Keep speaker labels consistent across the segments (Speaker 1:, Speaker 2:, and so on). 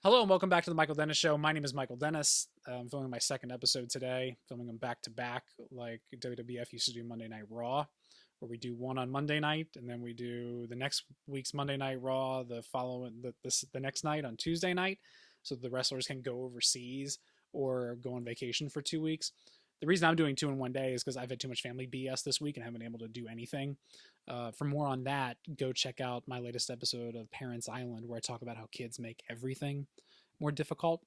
Speaker 1: Hello and welcome back to the Michael Dennis Show. My name is Michael Dennis. I'm filming my second episode today, filming them back to back like WWF used to do Monday Night Raw, where we do one on Monday night and then we do the next week's Monday Night Raw the next night on Tuesday night, so the wrestlers can go overseas or go on vacation for 2 weeks. The reason I'm doing two in one day is because I've had too much family BS this week and haven't been able to do anything. For more on that, go check out my latest episode of Parents Island, where I talk about how kids make everything more difficult.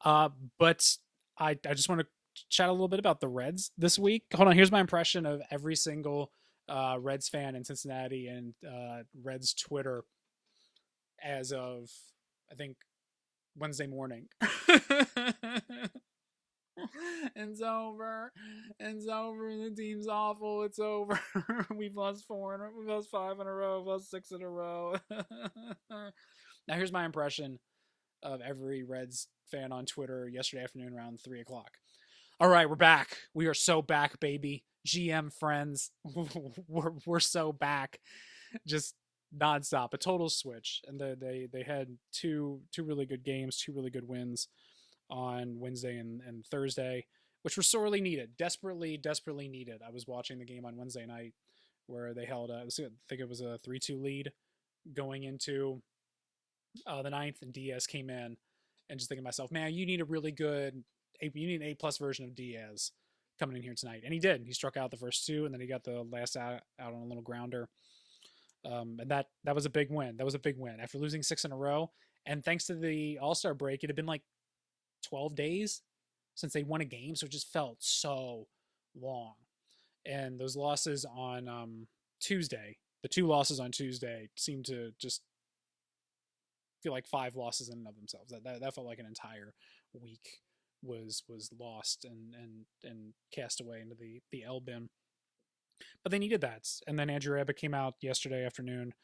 Speaker 1: Uh, but I just want to chat a little bit about the Reds this week. Hold on, here's my impression of every single Reds fan in Cincinnati and Reds Twitter as of, I think, Wednesday morning. It's over. It's over. The team's awful. It's over. We've lost we've lost five in a row. We've lost six in a row. Now here's my impression of every Reds fan on Twitter yesterday afternoon around 3 o'clock. All right, we're back. We are so back, baby. GM friends, we're so back. Just nonstop, a total switch. And they had two really good games, two really good wins on Wednesday and Thursday, which were sorely needed, desperately needed. I was watching the game on Wednesday night where they held I think it was a 3-2 lead going into the ninth, and Diaz came in, and just thinking to myself, man, you need a really good, you need an A+ version of Diaz coming in here tonight, and he did. He struck out the first two, and then he got the last out on a little grounder. And that was a big win. That was a big win after losing six in a row. And thanks to the All-Star break, it had been like 12 days since they won a game, so it just felt so long. And those losses on Tuesday, the two losses on Tuesday, seemed to just feel like five losses in and of themselves. That felt like an entire week was lost and cast away into the L bin. But they needed that. And then Andrew Abbott came out yesterday afternoon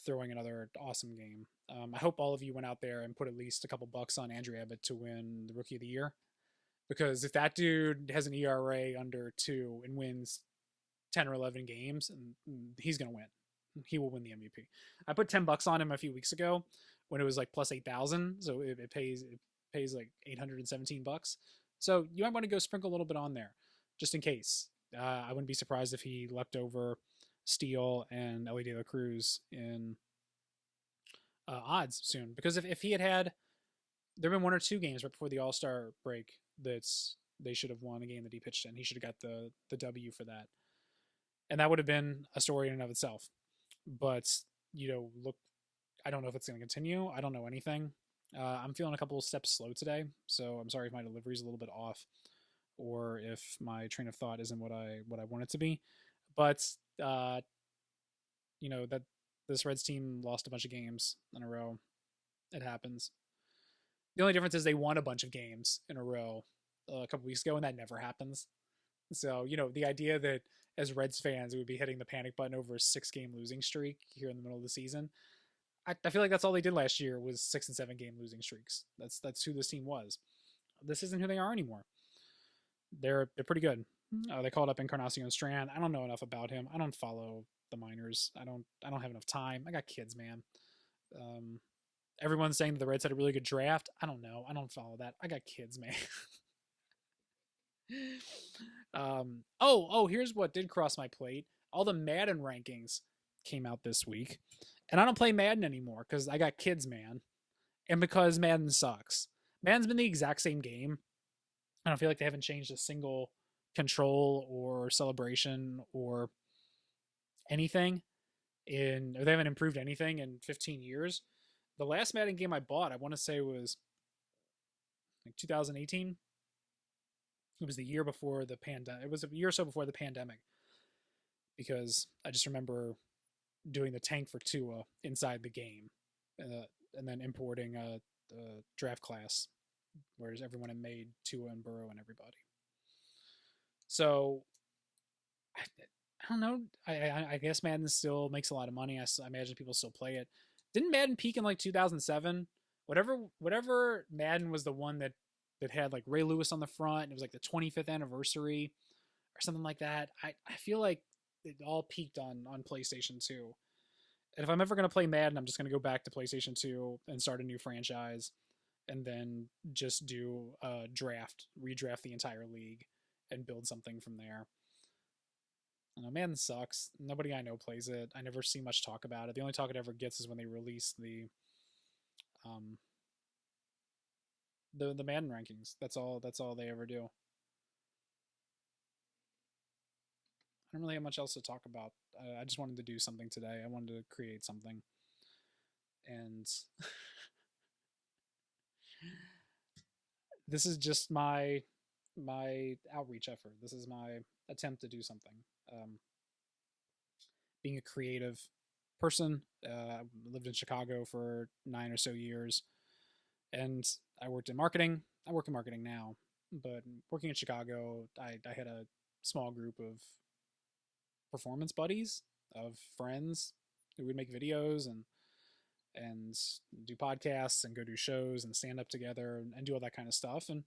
Speaker 1: throwing another awesome game. I hope all of you went out there and put at least a couple bucks on Andrew Abbott to win the Rookie of the Year. Because if that dude has an ERA under 2 and wins 10 or 11 games, he's going to win. He will win the MVP. I put 10 bucks on him a few weeks ago when it was like plus 8,000. So it pays like 817 bucks. So you might want to go sprinkle a little bit on there just in case. I wouldn't be surprised if he leapt over Steele and Ellie De La Cruz in odds soon. Because if he had there have been one or two games right before the All-Star break they should have won a game that he pitched in. He should have got the W for that. And that would have been a story in and of itself. But, look, I don't know if it's going to continue. I don't know anything. I'm feeling a couple of steps slow today, so I'm sorry if my delivery is a little bit off or if my train of thought isn't what I want it to be. But, that this Reds team lost a bunch of games in a row. It happens. The only difference is they won a bunch of games in a row a couple weeks ago, and that never happens. So, the idea that as Reds fans, we would be hitting the panic button over a 6-game losing streak here in the middle of the season. I feel like that's all they did last year was 6 and 7 game losing streaks. That's who this team was. This isn't who they are anymore. They're pretty good. They called up Encarnacion Strand. I don't know enough about him. I don't follow the minors. I don't have enough time. I got kids, man. Everyone's saying that the Reds had a really good draft. I don't know. I don't follow that. I got kids, man. Here's what did cross my plate. All the Madden rankings came out this week. And I don't play Madden anymore because I got kids, man. And because Madden sucks. Madden's been the exact same game. I don't feel like they haven't changed a single control or celebration or anything or they haven't improved anything in 15 years. The last Madden game I bought, I want to say was like 2018. It was the year before the pandemic. It was a year or so before the pandemic, because I just remember doing the tank for Tua inside the game, and then importing a draft class, whereas everyone had made Tua and Burrow and everybody. So I don't know. I guess Madden still makes a lot of money. I imagine people still play it. Didn't Madden peak in like 2007? Whatever Madden was the one that had like Ray Lewis on the front, and it was like the 25th anniversary or something like that. I feel like it all peaked on PlayStation 2. And if I'm ever going to play Madden, I'm just going to go back to PlayStation 2 and start a new franchise and then just do a draft, redraft the entire league and build something from there. You know, Madden sucks. Nobody I know plays it. I never see much talk about it. The only talk it ever gets is when they release um the Madden rankings. That's all they ever do. I don't really have much else to talk about. I just wanted to do something today. I wanted to create something, and this is just my outreach effort. This is my attempt to do something. Um, Being a creative person, I lived in Chicago for 9 or so years, and I worked in marketing. I work in marketing now, but working in Chicago, I had a small group of performance buddies, of friends who would make videos and do podcasts and go do shows and stand up together and do all that kind of stuff. And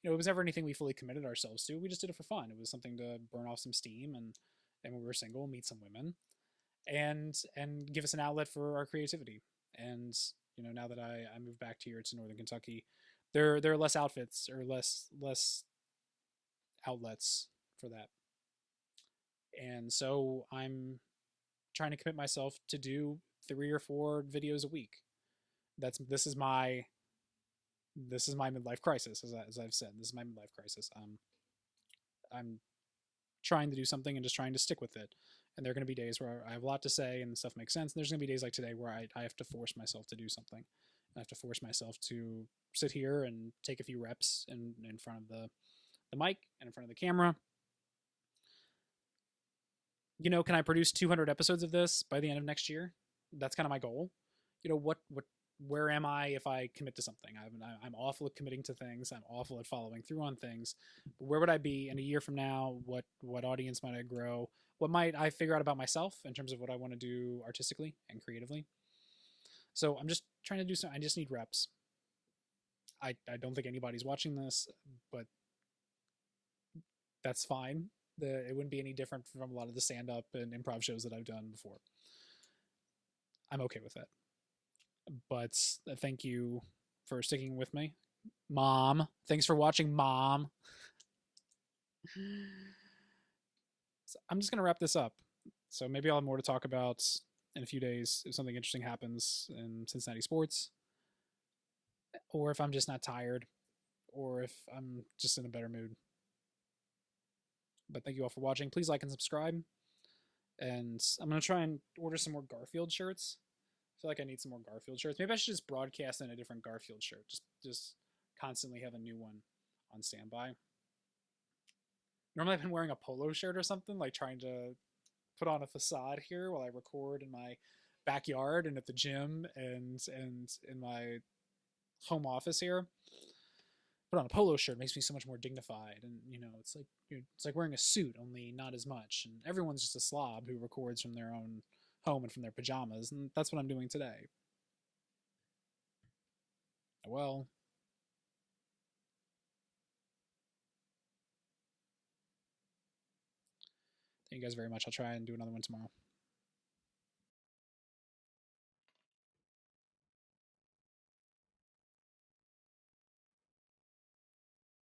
Speaker 1: it was never anything we fully committed ourselves to. We just did it for fun. It was something to burn off some steam and when we were single, meet some women and give us an outlet for our creativity. And now that I moved back here to Northern Kentucky, there are less outfits or less outlets for that. And so I'm trying to commit myself to do 3 or 4 videos a week. This is my midlife crisis, as I've said. This is my midlife crisis. I'm trying to do something and just trying to stick with it. And there are going to be days where I have a lot to say and stuff makes sense. And there's going to be days like today where I have to force myself to do something. I have to force myself to sit here and take a few reps in front of the mic and in front of the camera. Can I produce 200 episodes of this by the end of next year? That's kind of my goal. Where am I if I commit to something? I'm awful at committing to things. I'm awful at following through on things. But where would I be in a year from now? What audience might I grow? What might I figure out about myself in terms of what I want to do artistically and creatively? So I'm just trying to do something. I just need reps. I don't think anybody's watching this, but that's fine. It wouldn't be any different from a lot of the stand-up and improv shows that I've done before. I'm okay with it. But thank you for sticking with me. Mom. Thanks for watching, Mom. So I'm just going to wrap this up. So maybe I'll have more to talk about in a few days if something interesting happens in Cincinnati sports, or if I'm just not tired, or if I'm just in a better mood. But thank you all for watching. Please like and subscribe. And I'm going to try and order some more Garfield shirts. I feel like I need some more Garfield shirts. Maybe I should just broadcast in a different Garfield shirt. Just constantly have a new one on standby. Normally I've been wearing a polo shirt or something, like trying to put on a facade here while I record in my backyard and at the gym and in my home office here. Put on a polo shirt makes me so much more dignified, and it's like wearing a suit, only not as much. And everyone's just a slob who records from their own home and from their pajamas, and that's what I'm doing today. Well, thank you guys very much. I'll try and do another one tomorrow.